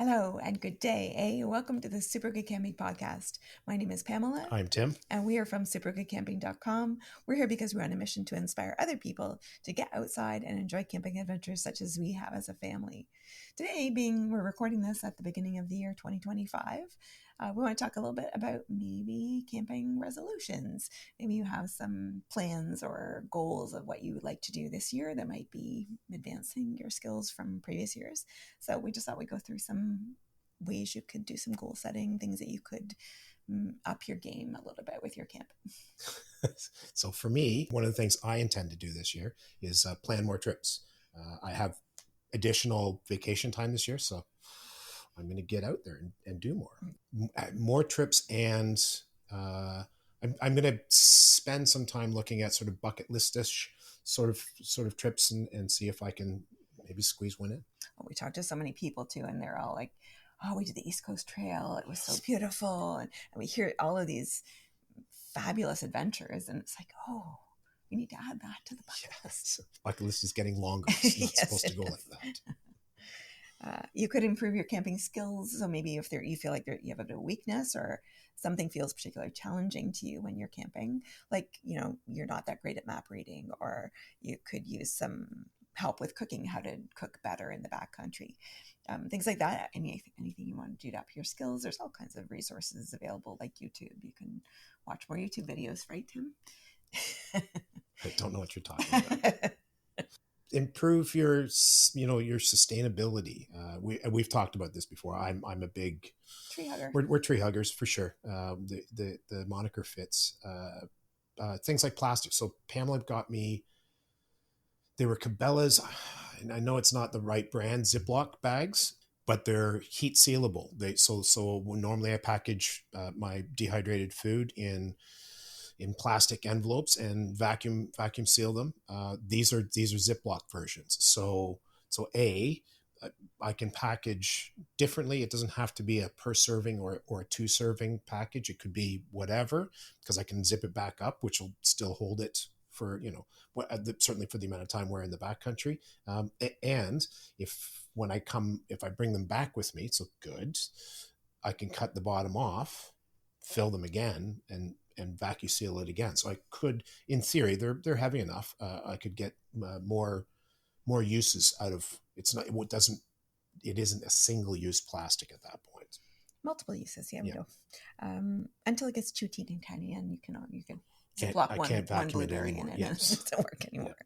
Hello and good day. Welcome to the Super Good Camping Podcast. My name is Pamela. I'm Tim. And we are from supergoodcamping.com. We're here because we're on a mission to inspire other people to get outside and enjoy camping adventures such as we have as a family. Today, we're recording this at the beginning of the year 2025, we want to talk a little bit about maybe camping resolutions. Maybe you have some plans or goals of what you would like to do this year that might be advancing your skills from previous years. So we just thought we'd go through some ways you could do some goal setting, things that you could up your game a little bit with your camp. So for me, one of the things I intend to do this year is plan more trips. I have additional vacation time this year, so I'm going to get out there and do more trips. And I'm going to spend some time looking at sort of bucket list-ish sort of trips and see if I can maybe squeeze one in. Well, we talked to so many people too, and they're all like, oh, we did the East Coast Trail. It was so beautiful. And we hear all of these fabulous adventures, and it's like, oh, we need to add that to the bucket list. Bucket list is getting longer. It's not supposed to go like that. You could improve your camping skills. So maybe if you feel like you have a weakness or something feels particularly challenging to you when you're camping, like, you're not that great at map reading, or you could use some help with cooking, how to cook better in the backcountry. Things like that. Anything you want to do to up your skills. There's all kinds of resources available, like YouTube. You can watch more YouTube videos, right, Tim? I don't know what you're talking about. Improve your sustainability. We've talked about this before. I'm a big tree hugger. We're tree huggers for sure. The moniker fits. Things like plastic. So Pamela got me. They were Cabela's, and I know it's not the right brand, Ziploc bags, but they're heat sealable. So normally I package my dehydrated food in plastic envelopes and vacuum seal them. These are Ziploc versions. So I can package differently. It doesn't have to be a per serving or a 2 serving package. It could be whatever, because I can zip it back up, which will still hold it for, certainly for the amount of time we're in the backcountry. And if I bring them back with me, so good, I can cut the bottom off, fill them again, and vacuum seal it again. So I could, in theory, they're heavy enough. I could get more uses out of it. It isn't a single use plastic at that point. Multiple uses, we go. Until it gets too teeny tiny, and you can I can't vacuum it anymore. And it doesn't work anymore.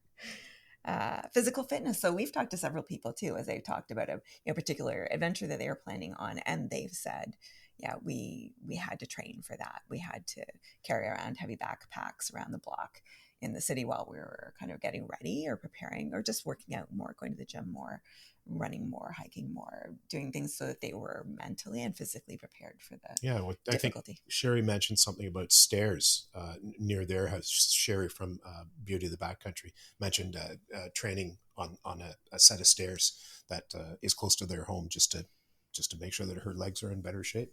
Yeah. Physical fitness. So we've talked to several people too, as they talked about a particular adventure that they were planning on, and they've said, yeah, we had to train for that. We had to carry around heavy backpacks around the block in the city while we were kind of getting ready or preparing, or just working out more, going to the gym more, running more, hiking more, doing things so that they were mentally and physically prepared for the difficulty. I think Sherry mentioned something about stairs near their house. Sherry from Beauty of the Backcountry mentioned training on a set of stairs that is close to their home, just to make sure that her legs are in better shape.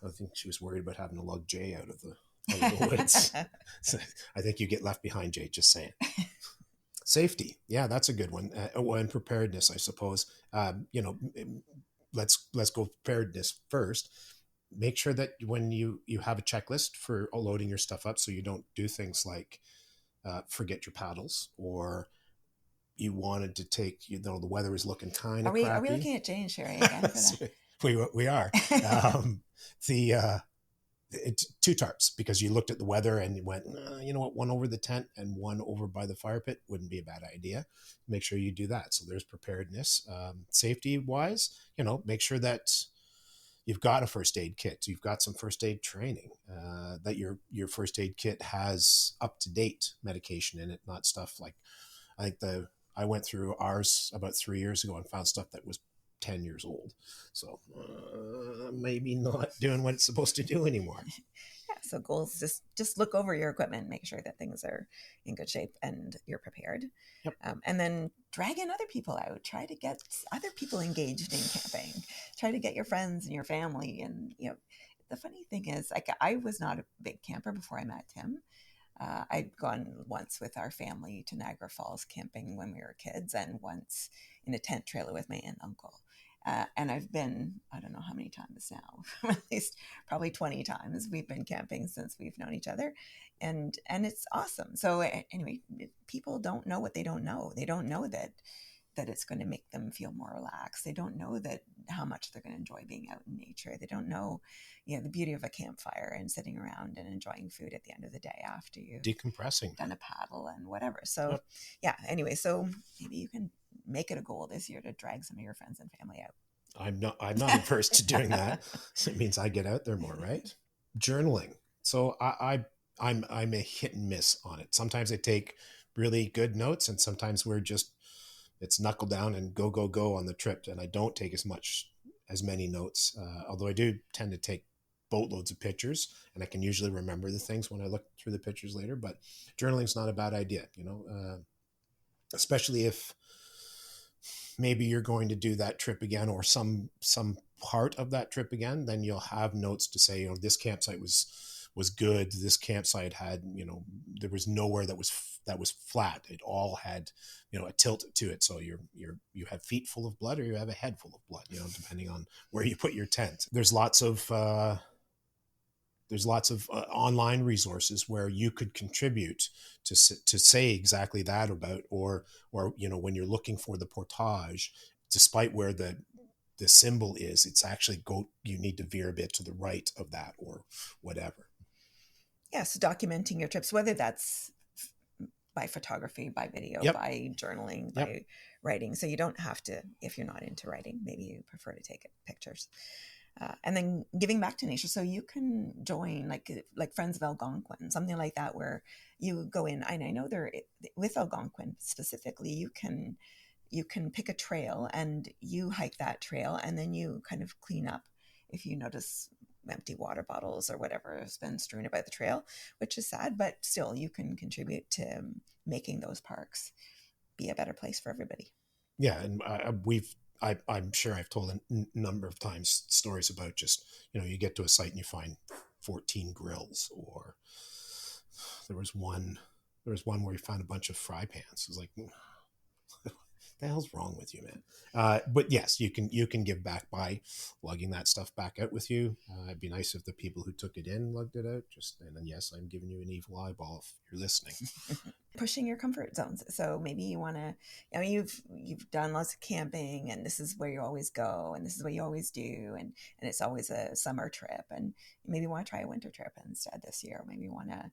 I think she was worried about having to lug Jay out of the woods. So I think you get left behind, Jay, just saying. Safety. Yeah, that's a good one. And preparedness, I suppose. Let's go preparedness first. Make sure that when you have a checklist for loading your stuff up, so you don't do things like forget your paddles, or you wanted to take, the weather is looking kind of crappy. Are we looking at Jay and Sherry again for that? We are. It's 2 tarps, because you looked at the weather and you went, you know what, one over the tent and one over by the fire pit wouldn't be a bad idea. Make sure you do that. So there's preparedness. Safety wise, make sure that you've got a first aid kit. You've got some first aid training, that your first aid kit has up-to-date medication in it, not stuff like, I went through ours about 3 years ago and found stuff that was 10 years old. So maybe not doing what it's supposed to do anymore. Yeah, so goals, just look over your equipment, make sure that things are in good shape and you're prepared. Yep. And then drag in other people out. Try to get other people engaged in camping. Try to get your friends and your family. And, the funny thing is, like, I was not a big camper before I met Tim. I'd gone once with our family to Niagara Falls camping when we were kids, and once in a tent trailer with my aunt and uncle. And I've been, I don't know how many times now, at least probably 20 times we've been camping since we've known each other. And it's awesome. So anyway, people don't know what they don't know. They don't know that it's going to make them feel more relaxed. They don't know that how much they're going to enjoy being out in nature. They don't know, the beauty of a campfire and sitting around and enjoying food at the end of the day after you've decompressing, done a paddle and whatever. So yep. yeah, anyway, so maybe you can make it a goal this year to drag some of your friends and family out. I'm not averse to doing that. So it means I get out there more, right? Journaling. So I'm a hit and miss on it. Sometimes I take really good notes, and sometimes it's knuckle down and go go go on the trip, and I don't take as many notes. Although I do tend to take boatloads of pictures, and I can usually remember the things when I look through the pictures later. But journaling's not a bad idea, especially if maybe you're going to do that trip again, or some part of that trip again. Then you'll have notes to say, this campsite was good. This campsite had, there was nowhere that was flat. It all had, a tilt to it. So you have feet full of blood, or you have a head full of blood, depending on where you put your tent. There's lots of online resources where you could contribute to say exactly that about, or when you're looking for the portage, despite where the symbol is, it's actually you need to veer a bit to the right of that or whatever. Yeah, so documenting your trips, whether that's by photography, by video, yep. by journaling, yep. by writing. So you don't have to, if you're not into writing, maybe you prefer to take pictures. And then giving back to nature. So you can join like Friends of Algonquin, something like that, where you go in. And I know they're with Algonquin specifically. You can pick a trail and you hike that trail, and then you kind of clean up if you notice empty water bottles or whatever has been strewn about the trail, which is sad, but still you can contribute to making those parks be a better place for everybody. Yeah, and I'm sure I've told a number of times stories about just, you get to a site and you find 14 grills, or there was one where you found a bunch of fry pans. It was like, the hell's wrong with you, man? But yes, you can give back by lugging that stuff back out with you. It'd be nice if the people who took it in lugged it out. And then yes, I'm giving you an evil eyeball if you're listening. Pushing your comfort zones. So maybe you want to, you've done lots of camping, and this is where you always go, and this is what you always do, and it's always a summer trip, and maybe you want to try a winter trip instead this year. Or maybe you want to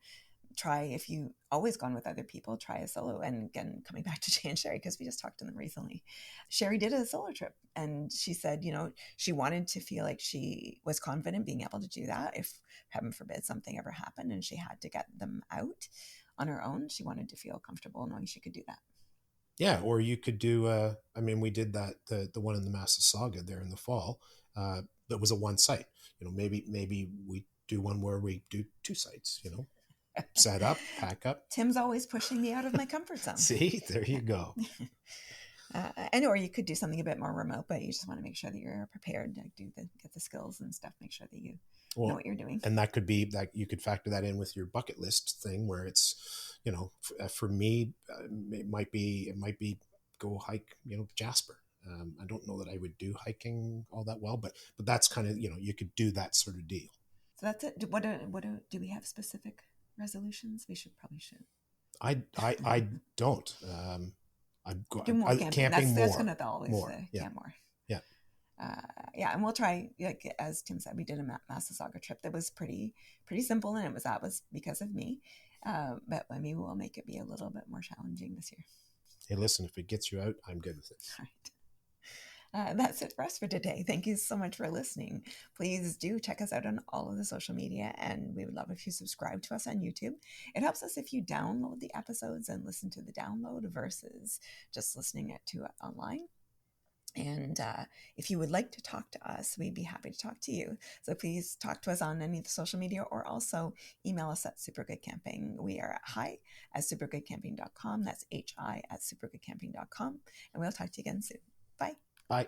try, if you always gone with other people, try a solo. And again, coming back to Jay and Sherry, because we just talked to them recently, Sherry did a solo trip, and she said, she wanted to feel like she was confident being able to do that if, heaven forbid, something ever happened and she had to get them out on her own. She wanted to feel comfortable knowing she could do that. Yeah, or you could do, we did that, the one in the Massasauga there in the fall, that was a one site. Maybe we do one where we do two sites, set up, pack up. Tim's always pushing me out of my comfort zone. See, there you go. Or you could do something a bit more remote, but you just want to make sure that you're prepared to get the skills and stuff, make sure that you know what you're doing. And that could be that you could factor that in with your bucket list thing, where it's, for me, it might be go hike, Jasper. I don't know that I would do hiking all that well, but that's kind of, you could do that sort of deal. So that's it. What do we have specific resolutions? We should. I don't. I'm do more camping. That's going to always more. Camp more. Yeah. And we'll try, like as Tim said, we did a Massasauga trip that was pretty simple, and that was because of me. But maybe we'll make it be a little bit more challenging this year. Hey, listen, if it gets you out, I'm good with it. All right. That's it for us for today. Thank you so much for listening. Please do check us out on all of the social media, and we would love if you subscribe to us on YouTube. It helps us if you download the episodes and listen to the download versus just listening to it online. And if you would like to talk to us, we'd be happy to talk to you. So please talk to us on any of the social media, or also email us at supergoodcamping. We are at hi@supergoodcamping.com. That's hi@supergoodcamping.com. And we'll talk to you again soon. Bye. Bye.